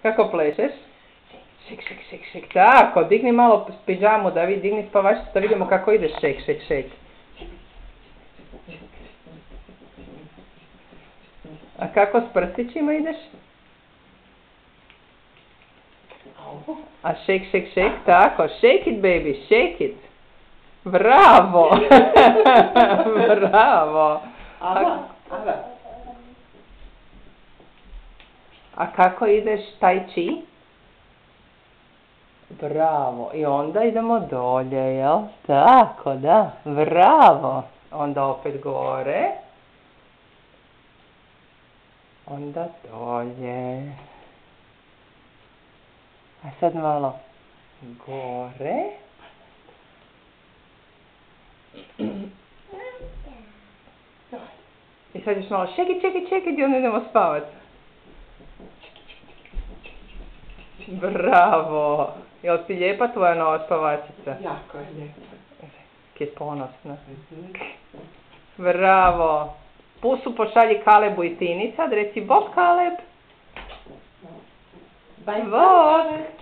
Kako plešeš? Šek, šek, šek, šek. Tako, digni malo pidžamu da digni spavačicu da vidimo kako ide šek, šek, šek. A kako s prstićima ideš? A shake, shake, shake, tako, shake it baby, shake it. Bravo! Bravo! A kako ideš tai chi? Bravo, i onda idemo dolje, jel? Tako, da, bravo! Onda opet gore. Onda dolje. A sad malo gore. I sad još malo shake it, shake it, shake it i onda idemo spavat. Bravo! Jel ti lijepa tvoja nova spavačica? Jako je lijepa. Kje ponosna. Bravo! Pusu pošalji Kalebu i Tini sad, reci bok Kaleb. Bye, Bok!